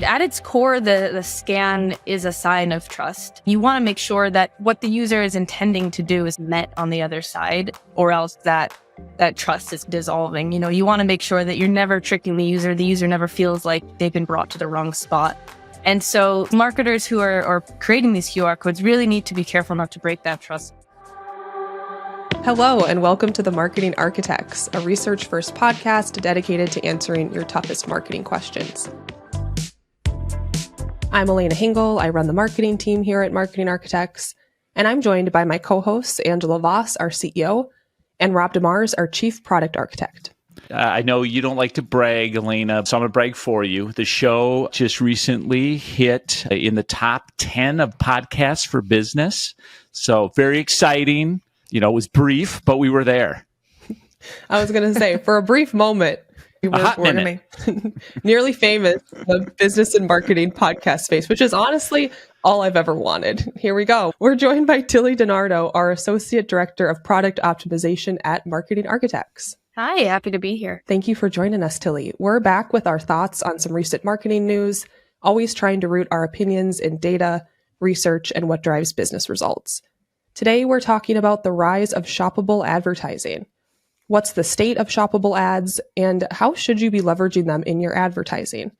At its core, the scan is a sign of trust. You want to make sure that what the user is intending to do is met on the other side, or else that trust is dissolving. You want to make sure that you're never tricking the user never feels like they've been brought to the wrong spot. And so marketers who are creating these QR codes really need to be careful not to break that trust. Hello, and welcome to The Marketing Architects, a research-first podcast dedicated to answering your toughest marketing questions. I'm Elena Hingle. I run the marketing team here at Marketing Architects, and I'm joined by my co-hosts, Angela Voss, our CEO, and Rob DeMars, our Chief Product Architect. I know you don't like to brag, Elena, so I'm going to brag for you. The show just recently hit in the top 10 of podcasts for business. So very exciting. It was brief, but we were there. I was going to say, for a brief moment, we were nearly famous in the business and marketing podcast space, which is honestly all I've ever wanted. Here we go. We're joined by Tilly DeNardo, our Associate Director of Product Optimization at Marketing Architects. Hi, happy to be here. Thank you for joining us, Tilly. We're back with our thoughts on some recent marketing news, always trying to root our opinions in data, research, and what drives business results. Today, we're talking about the rise of shoppable advertising. What's the state of shoppable ads, and how should you be leveraging them in your advertising?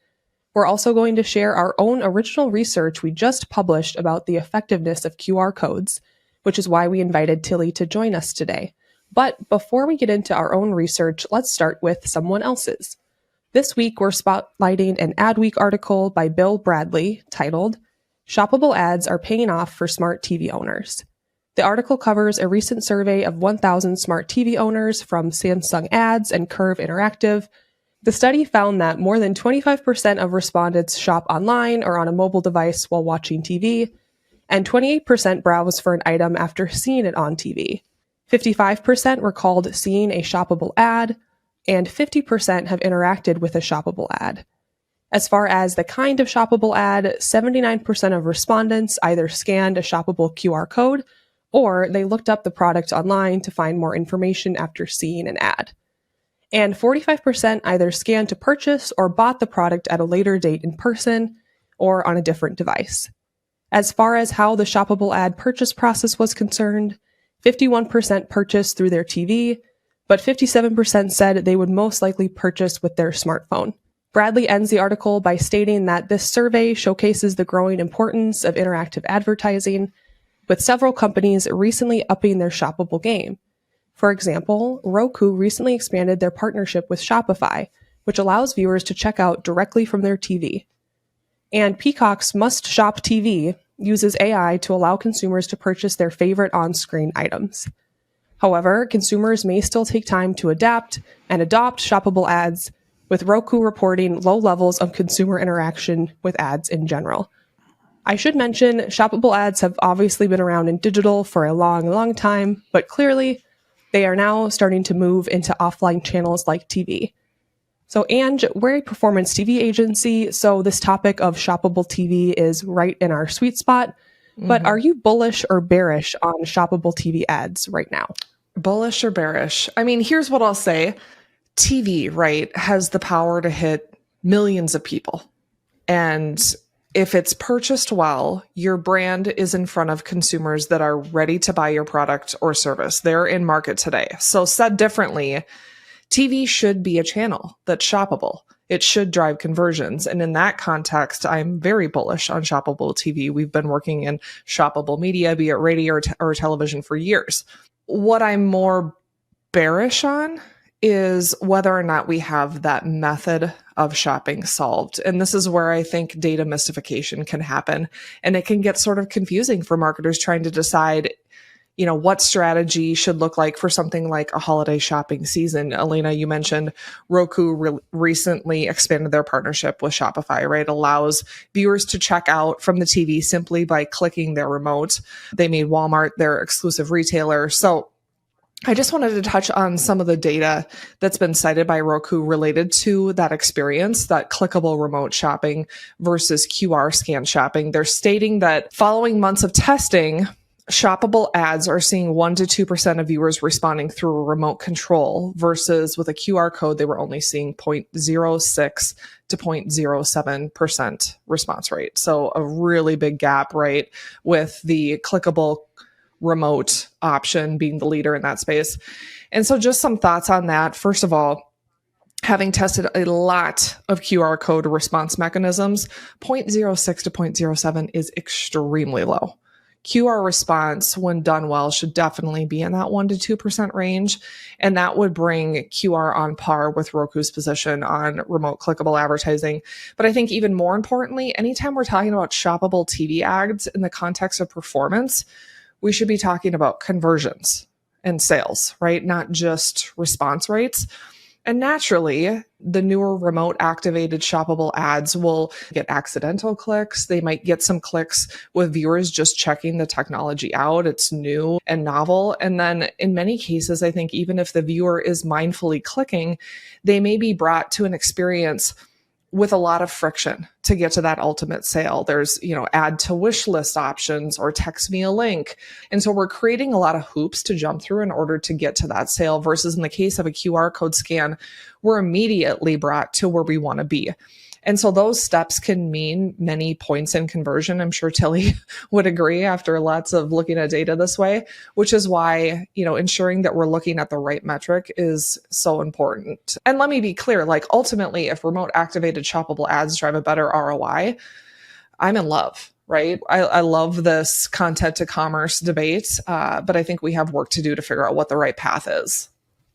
We're also going to share our own original research we just published about the effectiveness of QR codes, which is why we invited Tilly to join us today. But before we get into our own research, let's start with someone else's. This week, we're spotlighting an Adweek article by Bill Bradley titled, "Shoppable Ads Are Paying Off for Smart TV Owners." The article covers a recent survey of 1,000 smart TV owners from Samsung Ads and Curve Interactive. The study found that more than 25% of respondents shop online or on a mobile device while watching TV, and 28% browse for an item after seeing it on TV. 55% recalled seeing a shoppable ad, and 50% have interacted with a shoppable ad. As far as the kind of shoppable ad, 79% of respondents either scanned a shoppable QR code or they looked up the product online to find more information after seeing an ad. And 45% either scanned to purchase or bought the product at a later date in person or on a different device. As far as how the shoppable ad purchase process was concerned, 51% purchased through their TV, but 57% said they would most likely purchase with their smartphone. Bradley ends the article by stating that this survey showcases the growing importance of interactive advertising, with several companies recently upping their shoppable game. For example, Roku recently expanded their partnership with Shopify, which allows viewers to check out directly from their TV. And Peacock's Must Shop TV uses AI to allow consumers to purchase their favorite on-screen items. However, consumers may still take time to adapt and adopt shoppable ads, with Roku reporting low levels of consumer interaction with ads in general. I should mention, shoppable ads have obviously been around in digital for a long time, but clearly they are now starting to move into offline channels like TV. So, Ange, we're a performance TV agency, so this topic of shoppable TV is right in our sweet spot. But are you bullish or bearish on shoppable TV ads right now? Bullish or bearish? I mean, here's what I'll say. TV, right, has the power to hit millions of people. And if it's purchased well, your brand is in front of consumers that are ready to buy your product or service. They're in market today. So said differently, TV should be a channel that's shoppable. It should drive conversions. And in that context, I'm very bullish on shoppable TV. We've been working in shoppable media, be it radio or television, for years. What I'm more bearish on is whether or not we have that method of shopping solved. And this is where I think data mystification can happen. And it can get sort of confusing for marketers trying to decide, what strategy should look like for something like a holiday shopping season. Elena, you mentioned Roku recently expanded their partnership with Shopify, right? Allows viewers to check out from the TV simply by clicking their remote. They made Walmart their exclusive retailer. So I just wanted to touch on some of the data that's been cited by Roku related to that experience, that clickable remote shopping versus QR scan shopping. They're stating that following months of testing, Shoppable ads are seeing 1 to 2% of viewers responding through a remote control versus with a QR code, they were only seeing 0.06 to 0.07% response rate. So a really big gap, right? With the clickable remote option being the leader in that space. And so just some thoughts on that. First of all, having tested a lot of QR code response mechanisms, 0.06 to 0.07 is extremely low. QR response, when done well, should definitely be in that 1 to 2% range. And that would bring QR on par with Roku's position on remote clickable advertising. But I think even more importantly, anytime we're talking about shoppable TV ads in the context of performance, we should be talking about conversions and sales, right? Not just response rates. And naturally, the newer remote activated shoppable ads will get accidental clicks. They might get some clicks with viewers just checking the technology out. It's new and novel. And then in many cases, I think even if the viewer is mindfully clicking, they may be brought to an experience with a lot of friction to get to that ultimate sale. There's, add to wish list options or text me a link. And so we're creating a lot of hoops to jump through in order to get to that sale versus in the case of a QR code scan, we're immediately brought to where we want to be. And so those steps can mean many points in conversion. I'm sure Tilly would agree after lots of looking at data this way, which is why, ensuring that we're looking at the right metric is so important. And let me be clear, ultimately, if remote activated shoppable ads drive a better ROI, I'm in love, right? I love this content to commerce debate, but I think we have work to do to figure out what the right path is.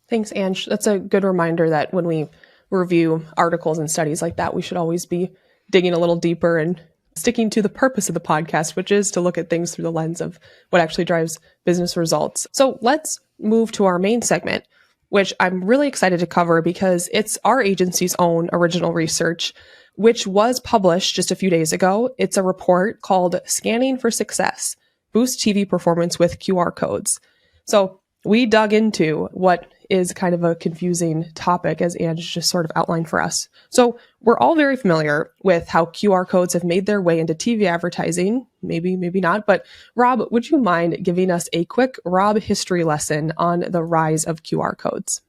Thanks, Ange. That's a good reminder that when we review articles and studies like that, we should always be digging a little deeper and sticking to the purpose of the podcast, which is to look at things through the lens of what actually drives business results. So let's move to our main segment, which I'm really excited to cover because it's our agency's own original research, which was published just a few days ago. It's a report called Scanning for Success: Boost TV Performance with QR Codes. So we dug into what is kind of a confusing topic, as Ange just sort of outlined for us. So we're all very familiar with how QR codes have made their way into TV advertising. Maybe not. But Rob, would you mind giving us a quick Rob history lesson on the rise of QR codes?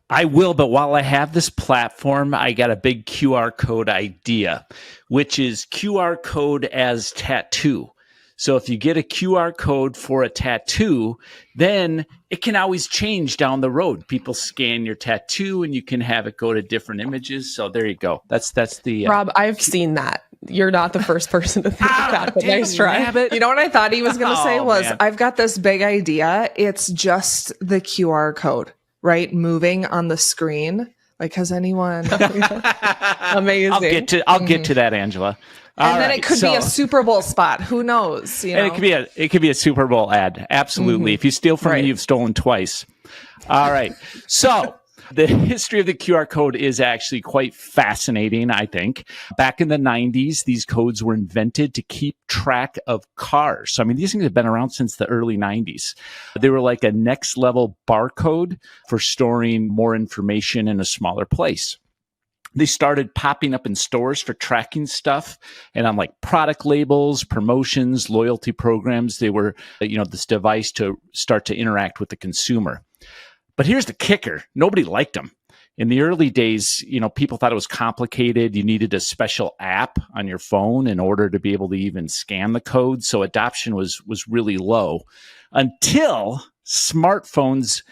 I will, but while I have this platform, I got a big QR code idea, which is QR code as tattoo. So if you get a QR code for a tattoo, then it can always change down the road. People scan your tattoo and you can have it go to different images. So there you go. That's the Rob, I've seen that. You're not the first person to think of that, but nice try. You know what I thought he was going to say was, man. I've got this big idea. It's just the QR code, right? Moving on the screen. Has anyone? Amazing. I'll get to that, Angela. And then it could be a Super Bowl spot. Who knows? And it could be a Super Bowl ad. Absolutely. If you steal from me, you've stolen twice. All right. So the history of the QR code is actually quite fascinating, I think. Back in the 90s, these codes were invented to keep track of cars. So, these things have been around since the early 90s. They were like a next level barcode for storing more information in a smaller place. They started popping up in stores for tracking stuff and on product labels, promotions, loyalty programs. They were, this device to start to interact with the consumer. But here's the kicker. Nobody liked them. In the early days, people thought it was complicated. You needed a special app on your phone in order to be able to even scan the code. So adoption was really low until smartphones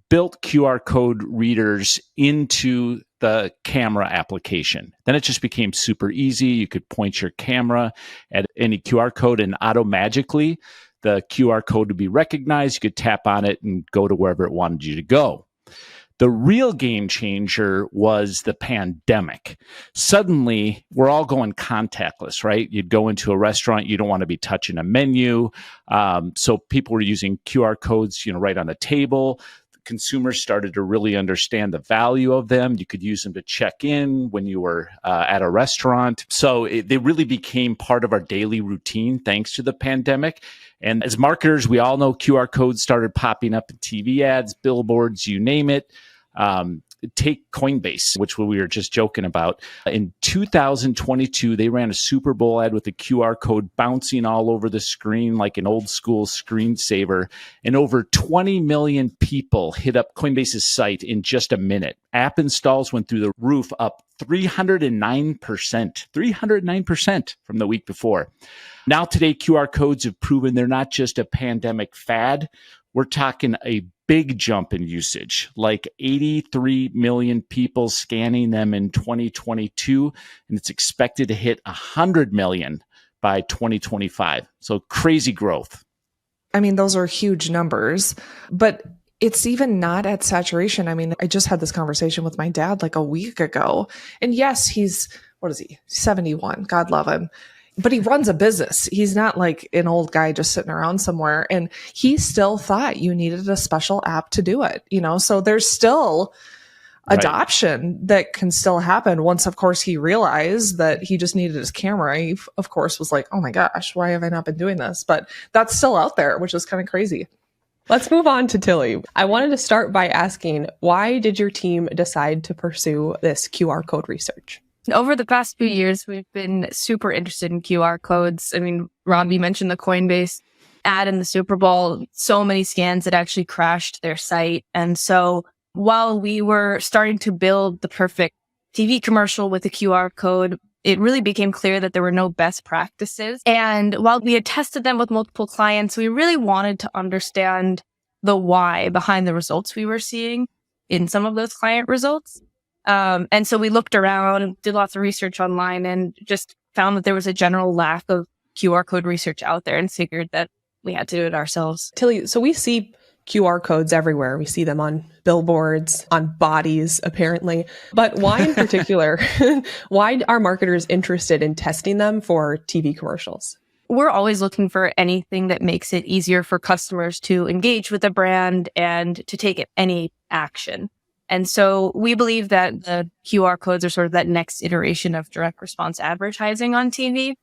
built QR code readers into the camera application. Then it just became super easy. You could point your camera at any QR code and magically the QR code would be recognized. You could tap on it and go to wherever it wanted you to go. The real game changer was the pandemic. Suddenly, we're all going contactless, right? You'd go into a restaurant, you don't want to be touching a menu. So people were using QR codes, right on the table. Consumers started to really understand the value of them. You could use them to check in when you were at a restaurant. So they really became part of our daily routine thanks to the pandemic. And as marketers, we all know QR codes started popping up in TV ads, billboards, you name it. Take Coinbase, which we were just joking about. In 2022, they ran a Super Bowl ad with a QR code bouncing all over the screen like an old school screensaver. And over 20 million people hit up Coinbase's site in just a minute. App installs went through the roof, up 309% from the week before. Now today, QR codes have proven they're not just a pandemic fad. We're talking a big jump in usage, like 83 million people scanning them in 2022, and it's expected to hit 100 million by 2025. So crazy growth. I mean, those are huge numbers, but it's even not at saturation. I mean, I just had this conversation with my dad like a week ago. And yes, he's, what is he? 71. God love him. But he runs a business. He's not like an old guy just sitting around somewhere. And he still thought you needed a special app to do it, so there's still adoption that can still happen. Once, of course, he realized that he just needed his camera, he, of course, was like, oh my gosh, why have I not been doing this? But that's still out there, which is kind of crazy. Let's move on to Tilly. I wanted to start by asking, why did your team decide to pursue this QR code research? Over the past few years, we've been super interested in QR codes. I mean, Robbie mentioned the Coinbase ad in the Super Bowl. So many scans that actually crashed their site. And so while we were starting to build the perfect TV commercial with a QR code, it really became clear that there were no best practices. And while we had tested them with multiple clients, we really wanted to understand the why behind the results we were seeing in some of those client results. And so we looked around, did lots of research online, and just found that there was a general lack of QR code research out there, and figured that we had to do it ourselves. Tilly, so we see QR codes everywhere. We see them on billboards, on bodies, apparently. But why in particular, why are marketers interested in testing them for TV commercials? We're always looking for anything that makes it easier for customers to engage with the brand and to take any action. And so we believe that the QR codes are sort of that next iteration of direct response advertising on TV.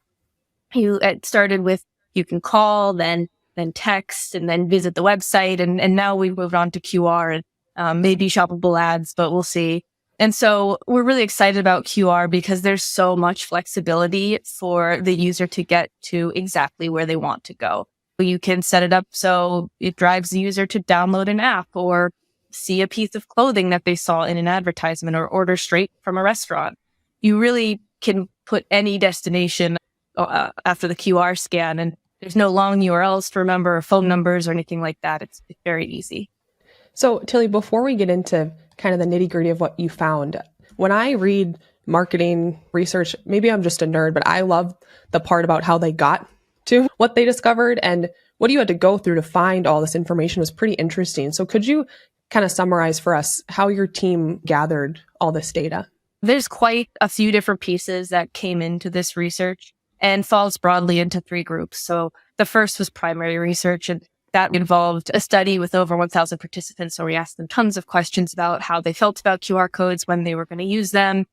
It started with, you can call, then text, and then visit the website. And now we've moved on to QR and maybe shoppable ads, but we'll see. And so we're really excited about QR because there's so much flexibility for the user to get to exactly where they want to go. You can set it up so it drives the user to download an app, or see a piece of clothing that they saw in an advertisement, or order straight from a restaurant. You really can put any destination after the QR scan, and there's no long URLs to remember, or phone numbers or anything like that. It's very easy. So Tilly, before we get into kind of the nitty gritty of what you found, when I read marketing research, maybe I'm just a nerd, but I love the part about how they got to what they discovered, and what you had to go through to find all this information was pretty interesting. So could you kind of summarize for us how your team gathered all this data? There's quite a few different pieces that came into this research, and falls broadly into three groups. So the first was primary research, and that involved a study with over 1,000 participants. So we asked them tons of questions about how they felt about QR codes, when they were going to use them,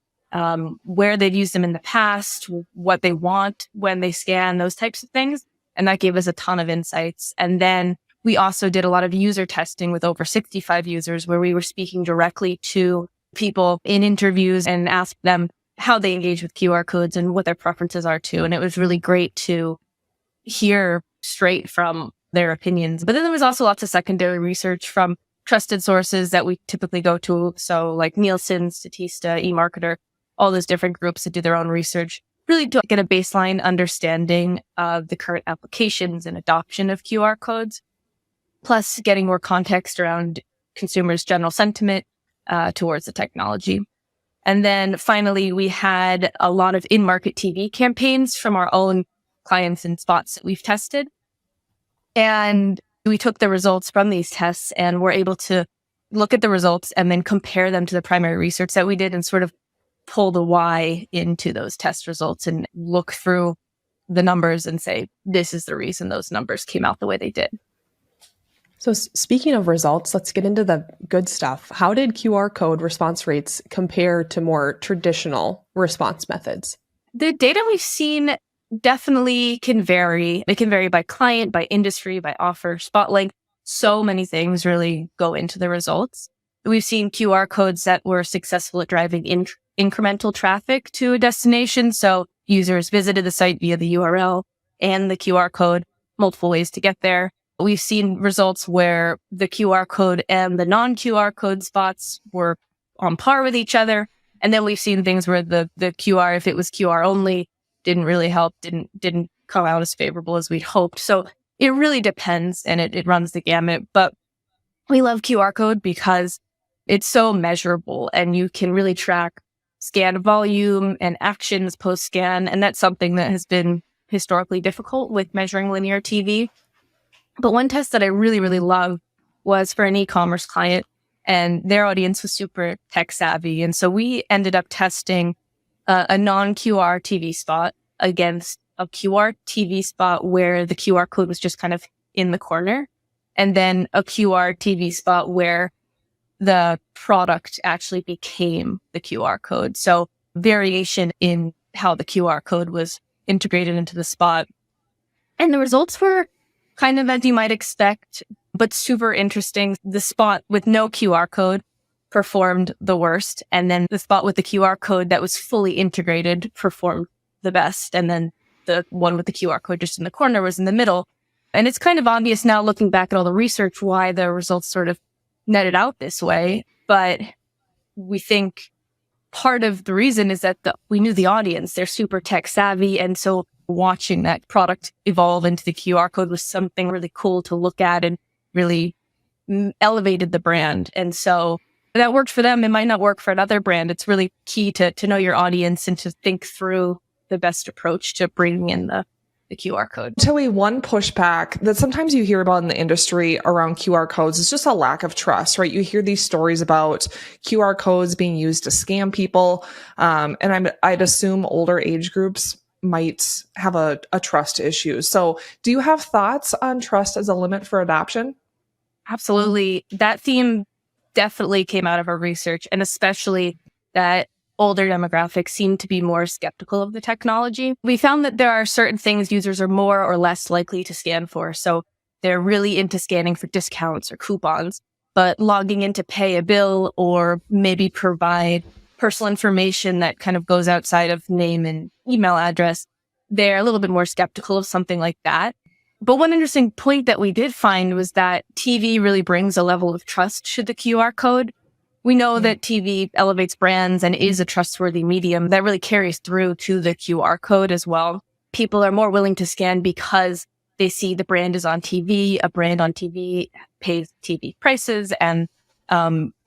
where they've used them in the past, what they want when they scan, those types of things. And that gave us a ton of insights. And then we also did a lot of user testing with over 65 users, where we were speaking directly to people in interviews and asked them how they engage with QR codes and what their preferences are too. And it was really great to hear straight from their opinions. But then there was also lots of secondary research from trusted sources that we typically go to. So like Nielsen, Statista, eMarketer, all those different groups that do their own research, really to get a baseline understanding of the current applications and adoption of QR codes, plus getting more context around consumers' general sentiment towards the technology. And then finally, we had a lot of in-market TV campaigns from our own clients and spots that we've tested. And we took the results from these tests and were able to look at the results and then compare them to the primary research that we did, and sort of pull the why into those test results and look through the numbers and say, this is the reason those numbers came out the way they did. So speaking of results, let's get into the good stuff. How did QR code response rates compare to more traditional response methods? The data we've seen definitely can vary. It can vary by client, by industry, by offer, spot length. So many things really go into the results. We've seen QR codes that were successful at driving incremental traffic to a destination. So users visited the site via the URL and the QR code, multiple ways to get there. We've seen results where the QR code and the non-QR code spots were on par with each other. And then we've seen things where the QR, if it was QR only, didn't really help, didn't come out as favorable as we'd hoped. So it really depends, and it runs the gamut. But we love QR code because it's so measurable and you can really track scan volume and actions post-scan. And that's something that has been historically difficult with measuring linear TV. But one test that I really, really love was for an e-commerce client, and their audience was super tech savvy. And so we ended up testing a non-QR TV spot against a QR TV spot where the QR code was just kind of in the corner, and then a QR TV spot where the product actually became the QR code. So variation in how the QR code was integrated into the spot. And the results were kind of as you might expect, but super interesting. The spot with no QR code performed the worst. And then the spot with the QR code that was fully integrated performed the best. And then the one with the QR code just in the corner was in the middle. And it's kind of obvious now looking back at all the research why the results sort of netted out this way. But we think part of the reason is that we knew the audience. They're super tech savvy. And so watching that product evolve into the QR code was something really cool to look at and really elevated the brand. And so that worked for them. It might not work for another brand. It's really key to know your audience and to think through the best approach to bringing in the QR code. Tilly, one pushback that sometimes you hear about in the industry around QR codes is just a lack of trust, right? You hear these stories about QR codes being used to scam people. And I'd assume older age groups might have a trust issue. So do you have thoughts on trust as a limit for adoption? Absolutely. That theme definitely came out of our research, and especially that older demographics seem to be more skeptical of the technology. We found that there are certain things users are more or less likely to scan for. So they're really into scanning for discounts or coupons, but logging in to pay a bill or maybe provide personal information that kind of goes outside of name and email address, they're a little bit more skeptical of something like that. But one interesting point that we did find was that TV really brings a level of trust to the QR code. We know that TV elevates brands and is a trustworthy medium that really carries through to the QR code as well. People are more willing to scan because they see the brand is on TV, a brand on TV pays TV prices, and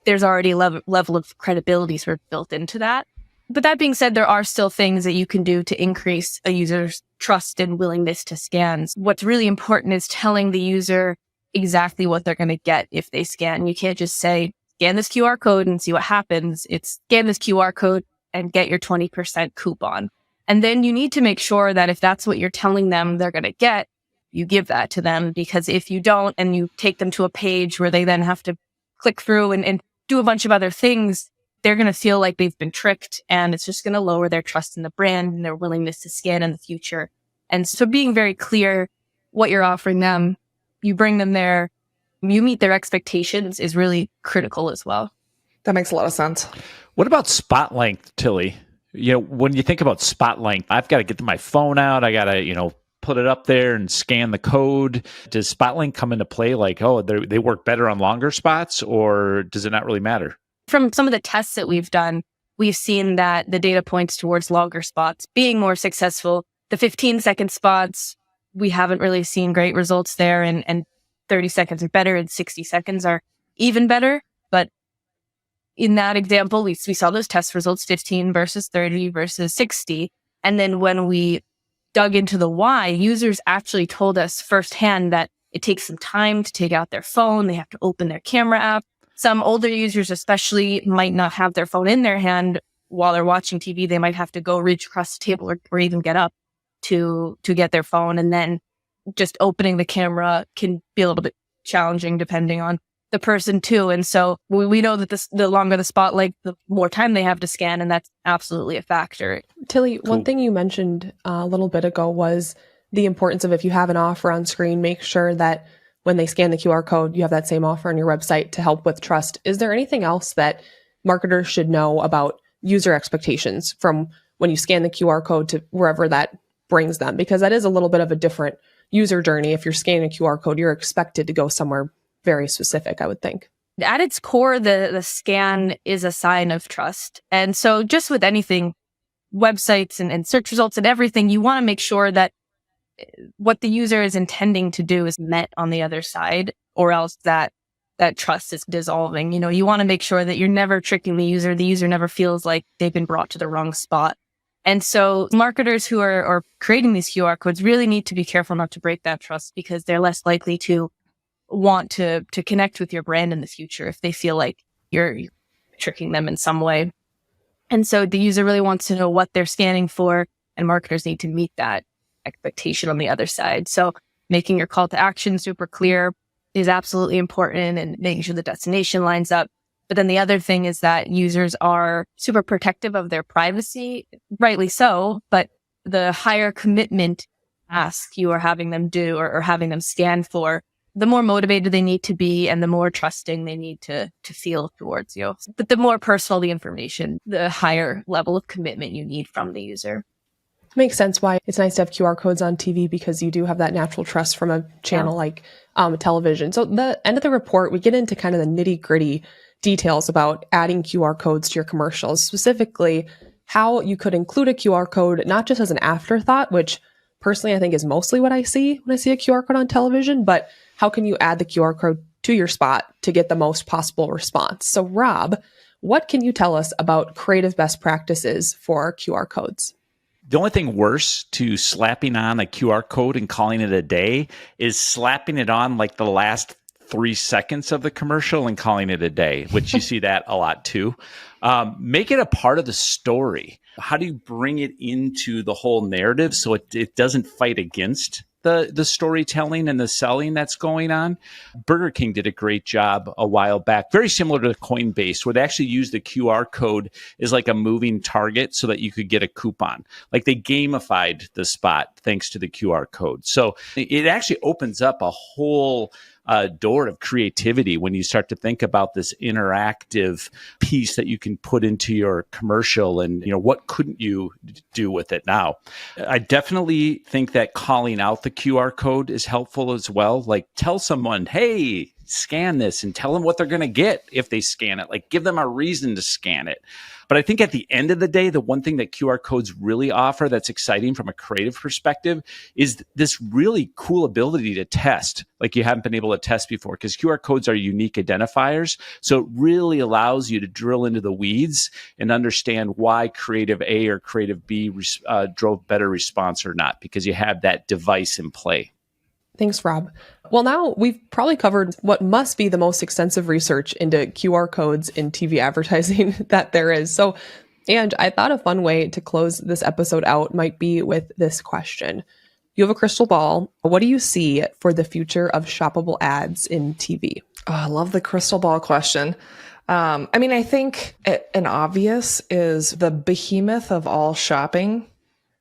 there's already a level of credibility sort of built into that. But that being said, there are still things that you can do to increase a user's trust and willingness to scan. What's really important is telling the user exactly what they're going to get if they scan. You can't just say, scan this QR code and see what happens. It's scan this QR code and get your 20% coupon. And then you need to make sure that if that's what you're telling them they're going to get, you give that to them. Because if you don't and you take them to a page where they then have to click through and do a bunch of other things, they're going to feel like they've been tricked, and it's just going to lower their trust in the brand and their willingness to scan in the future. And so being very clear what you're offering them, you bring them there, you meet their expectations is really critical as well. That makes a lot of sense. What about spot length, Tilly? When you think about spot length, I've got to get my phone out. I got to, put it up there and scan the code. Does spot length come into play? Like, they work better on longer spots, or does it not really matter? From some of the tests that we've done, we've seen that the data points towards longer spots being more successful. The 15-second spots, we haven't really seen great results there, and 30 seconds are better and 60 seconds are even better. But in that example, we saw those test results, 15 versus 30 versus 60. And then when we dug into the why, users actually told us firsthand that it takes some time to take out their phone. They have to open their camera app. Some older users especially might not have their phone in their hand while they're watching TV. They might have to go reach across the table or even get up to get their phone. And then just opening the camera can be a little bit challenging depending on the person too. And so we know that the longer the spot length, the more time they have to scan, and that's absolutely a factor. Tilly, Cool. One thing you mentioned a little bit ago was the importance of, if you have an offer on screen, make sure that when they scan the QR code, you have that same offer on your website to help with trust. Is there anything else that marketers should know about user expectations from when you scan the QR code to wherever that brings them? Because that is a little bit of a different user journey. If you're scanning a QR code, you're expected to go somewhere very specific, I would think. At its core, the scan is a sign of trust. And so just with anything, websites and search results and everything, you want to make sure that what the user is intending to do is met on the other side, or else that trust is dissolving. You want to make sure that you're never tricking the user. The user never feels like they've been brought to the wrong spot. And so marketers who are creating these QR codes really need to be careful not to break that trust, because they're less likely to want to connect with your brand in the future if they feel like you're tricking them in some way. And so the user really wants to know what they're scanning for, and marketers need to meet that expectation on the other side. So making your call to action super clear is absolutely important, and making sure the destination lines up. But then the other thing is that users are super protective of their privacy, rightly so, but the higher commitment ask you are having them do or having them scan for, the more motivated they need to be and the more trusting they need to feel towards you. But the more personal the information, the higher level of commitment you need from the user. Makes sense why it's nice to have QR codes on TV, because you do have that natural trust from a channel like television. So the end of the report, we get into kind of the nitty gritty details about adding QR codes to your commercials, specifically how you could include a QR code, not just as an afterthought, which personally I think is mostly what I see when I see a QR code on television, but how can you add the QR code to your spot to get the most possible response? So Rob, what can you tell us about creative best practices for QR codes? The only thing worse to slapping on a QR code and calling it a day is slapping it on like the last 3 seconds of the commercial and calling it a day, which you see that a lot too. Make it a part of the story. How do you bring it into the whole narrative so it doesn't fight against the storytelling and the selling that's going on? Burger King did a great job a while back, very similar to Coinbase, where they actually used the QR code as like a moving target so that you could get a coupon. Like they gamified the spot thanks to the QR code. So it actually opens up a whole door of creativity when you start to think about this interactive piece that you can put into your commercial, and what couldn't you do with it now? I definitely think that calling out the QR code is helpful as well. Like tell someone, hey, scan this, and tell them what they're going to get if they scan it. Like give them a reason to scan it. But I think at the end of the day, the one thing that QR codes really offer that's exciting from a creative perspective is this really cool ability to test like you haven't been able to test before, because QR codes are unique identifiers. So it really allows you to drill into the weeds and understand why creative A or creative B drove better response or not, because you have that device in play. Thanks, Rob. Well, now we've probably covered what must be the most extensive research into QR codes in TV advertising that there is. So, and I thought a fun way to close this episode out might be with this question. You have a crystal ball. What do you see for the future of shoppable ads in TV? Oh, I love the crystal ball question. I think an obvious is the behemoth of all shopping,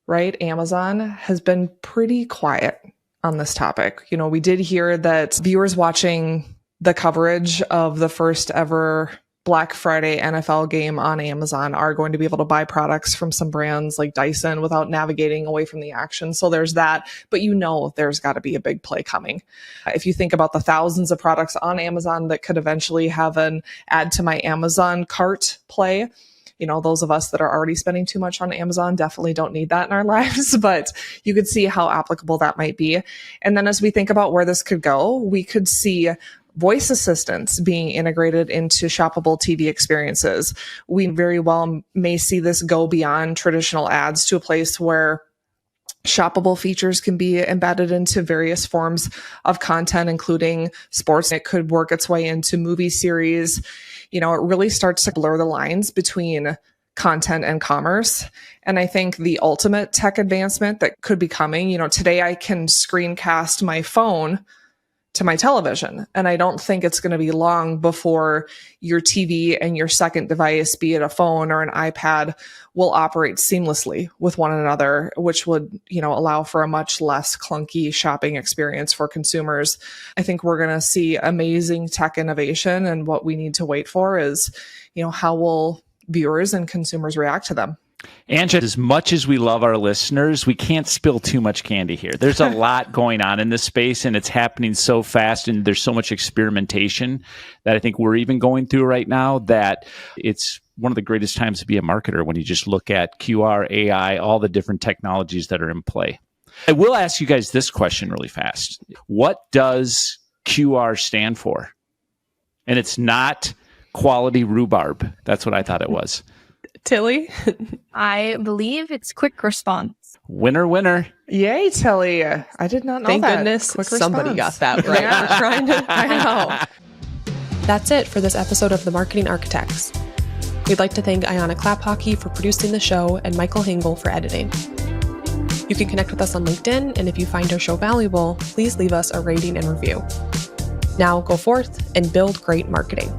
right? Amazon has been pretty quiet on this topic. We did hear that viewers watching the coverage of the first ever Black Friday NFL game on Amazon are going to be able to buy products from some brands like Dyson without navigating away from the action. So there's that, but there's got to be a big play coming. If you think about the thousands of products on Amazon that could eventually have an add to my Amazon cart play, those of us that are already spending too much on Amazon definitely don't need that in our lives, but you could see how applicable that might be. And then as we think about where this could go, we could see voice assistants being integrated into shoppable TV experiences. We very well may see this go beyond traditional ads to a place where shoppable features can be embedded into various forms of content, including sports. It could work its way into movie series. It really starts to blur the lines between content and commerce. And I think the ultimate tech advancement that could be coming, today I can screencast my phone to my television. And I don't think it's going to be long before your TV and your second device, be it a phone or an iPad, will operate seamlessly with one another, which would, allow for a much less clunky shopping experience for consumers. I think we're going to see amazing tech innovation. And what we need to wait for is, how will viewers and consumers react to them? Anja, as much as we love our listeners, we can't spill too much candy here. There's a lot going on in this space, and it's happening so fast, and there's so much experimentation that I think we're even going through right now that it's one of the greatest times to be a marketer when you just look at QR, AI, all the different technologies that are in play. I will ask you guys this question really fast. What does QR stand for? And it's not quality rhubarb. That's what I thought it was. Tilly? I believe it's quick response. Winner, winner. Yay, Tilly. I did not know Thank that. goodness Quick somebody response. got that right. Yeah. We're trying to, I know. That's it for this episode of The Marketing Architects. We'd like to thank Ayana Claphockey for producing the show and Michael Hingle for editing. You can connect with us on LinkedIn, and if you find our show valuable, please leave us a rating and review. Now go forth and build great marketing.